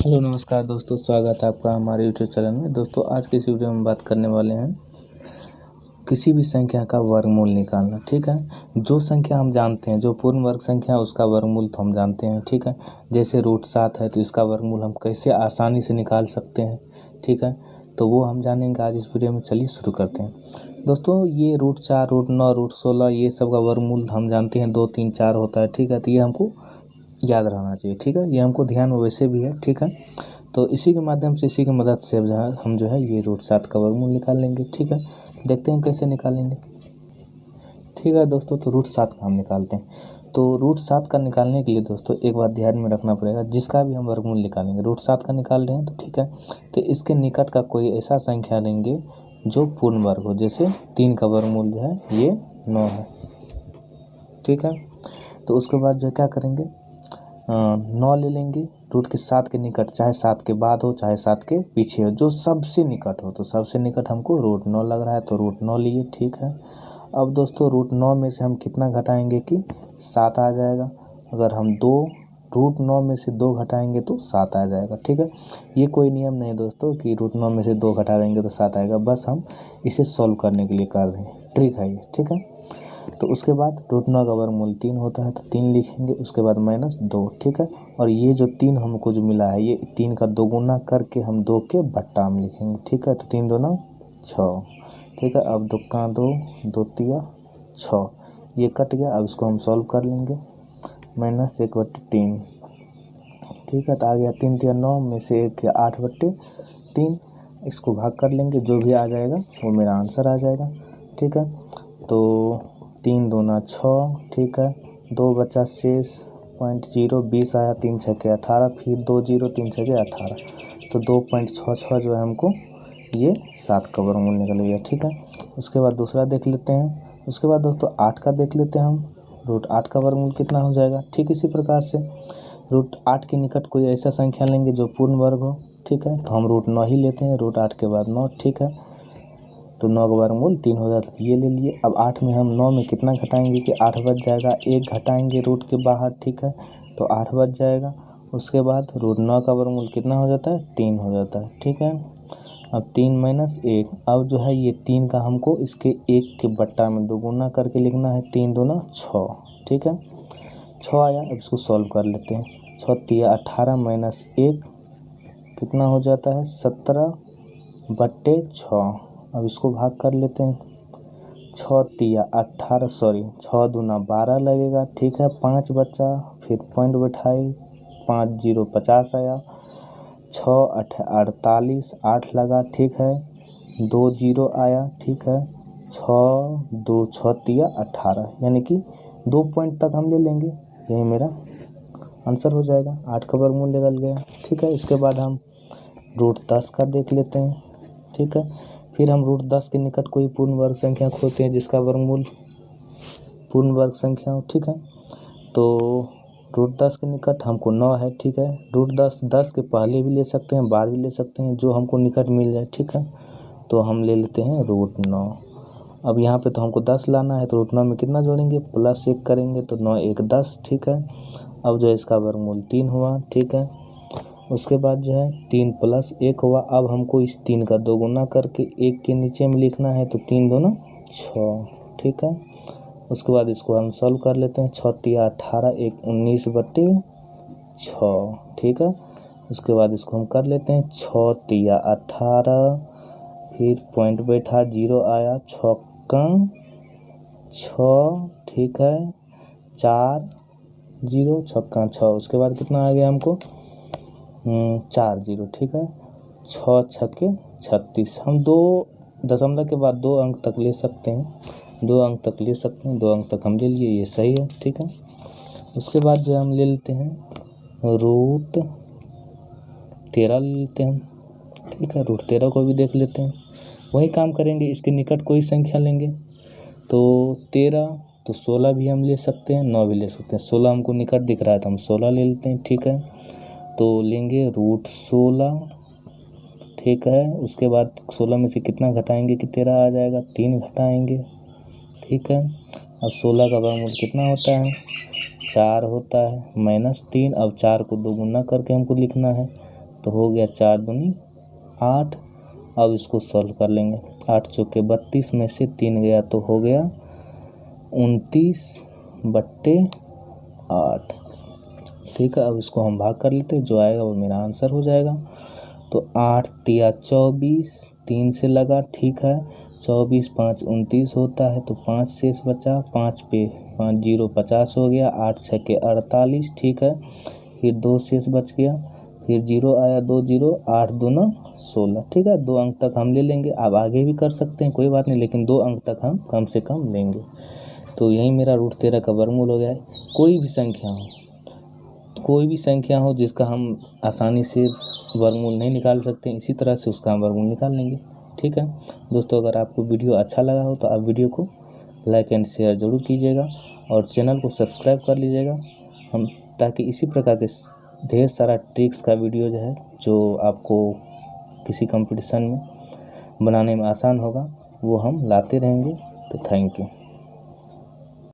Hello नमस्कार दोस्तों, स्वागत है आपका हमारे यूट्यूब चैनल में। दोस्तों आज की इस वीडियो में बात करने वाले हैं किसी भी संख्या का वर्गमूल निकालना। ठीक है, जो संख्या हम जानते हैं, जो पूर्ण वर्ग संख्या है उसका वर्गमूल तो हम जानते हैं। ठीक है, जैसे √7 है तो इसका वर्गमूल हम कैसे आसानी से निकाल सकते हैं। ठीक है, तो वो हम जानेंगे आज इस वीडियो में। चलिए शुरू करते हैं। दोस्तों ये √4, √9, √16 ये सब का वर्गमूल हम जानते हैं 2, 3, 4 होता है। ठीक है, तो ये हमको याद रहना चाहिए। ठीक है, ये हमको ध्यान में वैसे भी है। ठीक है, तो इसी के माध्यम से, इसी की मदद से हम जो है ये √7 का वर्गमूल निकाल लेंगे। ठीक है, देखते हैं कैसे निकालेंगे। ठीक है दोस्तों, तो √7 का हम निकालते हैं। तो √7 का निकालने के लिए दोस्तों एक बात ध्यान में रखना पड़ेगा, जिसका भी हम वर्गमूल निकालेंगे, √7 का निकाल रहे हैं तो ठीक है, तो इसके निकट का कोई ऐसा संख्या लेंगे जो पूर्ण वर्ग हो। जैसे 3 का वर्गमूल जो है ये 9 है। ठीक है, तो उसके बाद जो क्या करेंगे, 9 ले लेंगे रूट के 7 के निकट, चाहे 7 के बाद हो चाहे 7 के पीछे हो, जो सबसे निकट हो। तो सबसे निकट हमको √9 लग रहा है तो √9 लिए। ठीक है, अब दोस्तों √9 में से हम कितना घटाएंगे कि 7 आ जाएगा। अगर हम √9 में से 2 घटाएंगे तो 7 आ जाएगा। ठीक है, ये कोई नियम नहीं दोस्तों कि √9 में से 2 घटा देंगे तो 7 आएगा, बस हम इसे सॉल्व करने के लिए कर रहे हैं, ट्रिक है ये। ठीक है, तो उसके बाद √9 का वर्गमूल 3 होता है तो 3 लिखेंगे, उसके बाद -2। ठीक है, और ये जो 3 हमको जो मिला है, ये 3 का दोगुना करके हम 2 के बट्टा में लिखेंगे। ठीक है, तो 3 दूना 6। ठीक है, अब 2 का 2, 2 तिया 6, ये कट गया। अब इसको हम सॉल्व कर लेंगे, -1/3। ठीक है, तो आ गया 3 तिया 9 में से 1 या 8/3। इसको भाग कर लेंगे, जो भी आ जाएगा वो मेरा आंसर आ जाएगा। ठीक है, तो 3 दूना 6। ठीक है, 2 बचा शेष 0.0, 20 आया, 3 छके 18, फिर 2 0, 3 छके 18, तो 2.66 जो है हमको ये 7 का वर्गमूल निकल गया। ठीक है, उसके बाद दूसरा देख लेते हैं। उसके बाद दोस्तों 8 का देख लेते हैं हम, √8 का वर्गमूल कितना हो जाएगा। ठीक इसी प्रकार से √8 के निकट कोई ऐसा संख्या लेंगे जो पूर्ण वर्ग हो। ठीक है, तो हम √9 ही लेते हैं, √8 के बाद 9। ठीक है, तो 9 का वर्गमूल 3 हो जाता है, ये ले लिए। अब 8 में हम 9 में कितना घटाएंगे कि 8 बच जाएगा, 1 घटाएंगे रूट के बाहर। ठीक है, तो 8 बच जाएगा। उसके बाद √9 का वर्गमूल कितना हो जाता है, 3 हो जाता है। ठीक है, अब 3 - 1, अब जो है ये 3 का हमको इसके 1 के बट्टा में दोगुना करके लिखना है, 3 दूना 6। ठीक है, 6 आया। अब इसको सॉल्व कर लेते हैं, 6 तिया 18 -1 कितना हो जाता है, 17/6। अब इसको भाग कर लेते हैं, 6 तिया 18, 6 दूना 12 लगेगा। ठीक है, 5 बचा, फिर पॉइंट बैठाई, 5 0 50 आया, 6 8 48, 8 लगा। ठीक है, 2 0 आया। ठीक है, 6 तिया 18, यानी कि 2 पॉइंट तक हम ले लेंगे, यही मेरा आंसर हो जाएगा। 8 का वर्गमूल निकल गया। ठीक है, इसके बाद हम √10 का देख लेते हैं। ठीक है, फिर हम √10 के निकट कोई पूर्ण वर्ग संख्या खोजते हैं जिसका वर्गमूल पूर्ण वर्ग संख्या हो। ठीक है, तो √10 के निकट हमको 9 है। ठीक है, √10 के पहले भी ले सकते हैं, बाद भी ले सकते हैं, जो हमको निकट मिल जाए। ठीक है, तो हम ले लेते हैं √9। अब यहाँ पे तो हमको 10 लाना है, तो √9 में कितना जोड़ेंगे, +1 करेंगे तो 9 1 10। ठीक है, अब जो है इसका वर्गमूल 3 हुआ। ठीक है, उसके बाद जो है 3 + 1 हुआ। अब हमको इस 3 का दोगुना करके 1 के नीचे में लिखना है, तो 3 दूना 6। ठीक है, उसके बाद इसको हम सॉल्व कर लेते हैं, 6 तिया 18, 1 19/6। ठीक है, उसके बाद इसको हम कर लेते हैं, 6 तिया 18, फिर पॉइंट बैठा, 0 आया, 6 का 6। ठीक है, 4 0 6 का 6, उसके बाद कितना आ गया हमको 4 0। ठीक है, 6 छके 36। हम 2 दशमलव के बाद 2 अंक तक ले सकते हैं, 2 अंक तक ले सकते हैं, 2 अंक तक हम ले लिए, ये सही है। ठीक है, उसके बाद जो हम ले लेते हैं √13 ले लेते हैं हम। ठीक है, √13 को भी देख लेते हैं, वही काम करेंगे, इसके निकट कोई संख्या लेंगे। तो 13 तो 16 भी हम ले सकते हैं, 9 भी ले सकते हैं। 16 हमको निकट दिख रहा है तो हम 16 ले लेते हैं। ठीक है, तो लेंगे √16। ठीक है, उसके बाद 16 में से कितना घटाएंगे कि 13 आ जाएगा, 3 घटाएंगे। ठीक है, अब 16 का वर्गमूल कितना होता है, 4 होता है, -3। अब 4 को दोगुना करके हमको लिखना है, तो हो गया 4 दूनी 8। अब इसको सॉल्व कर लेंगे। 8 चौके 32 में से 3 गया तो हो गया 29/8। ठीक है, अब इसको हम भाग कर लेते हैं, जो आएगा वो मेरा आंसर हो जाएगा। तो 8 तिया 24, 3 से लगा, ठीक है। 24 5 29 होता है, तो 5 शेष बचा, 5 पे 5 0 50 हो गया। 8 छके 48, ठीक है। फिर 2 शेष बच गया, फिर 0 आया, 2 0, 8 दूना 16, ठीक है। 2 अंक तक हम ले लेंगे। आप आगे भी कर सकते हैं, कोई बात नहीं, लेकिन 2 अंक तक हम कम से कम लेंगे। तो यही मेरा √13 का वर्गमूल हो गया है। कोई भी संख्या हो जिसका हम आसानी से वर्गमूल नहीं निकाल सकते, इसी तरह से उसका हम वर्गमूल निकाल लेंगे। ठीक है दोस्तों, अगर आपको वीडियो अच्छा लगा हो तो आप वीडियो को लाइक एंड शेयर ज़रूर कीजिएगा और चैनल को सब्सक्राइब कर लीजिएगा, ताकि इसी प्रकार के ढेर सारा ट्रिक्स का वीडियो जो है, जो आपको किसी कंपटीशन में बनाने में आसान होगा, वो हम लाते रहेंगे। तो थैंक यू।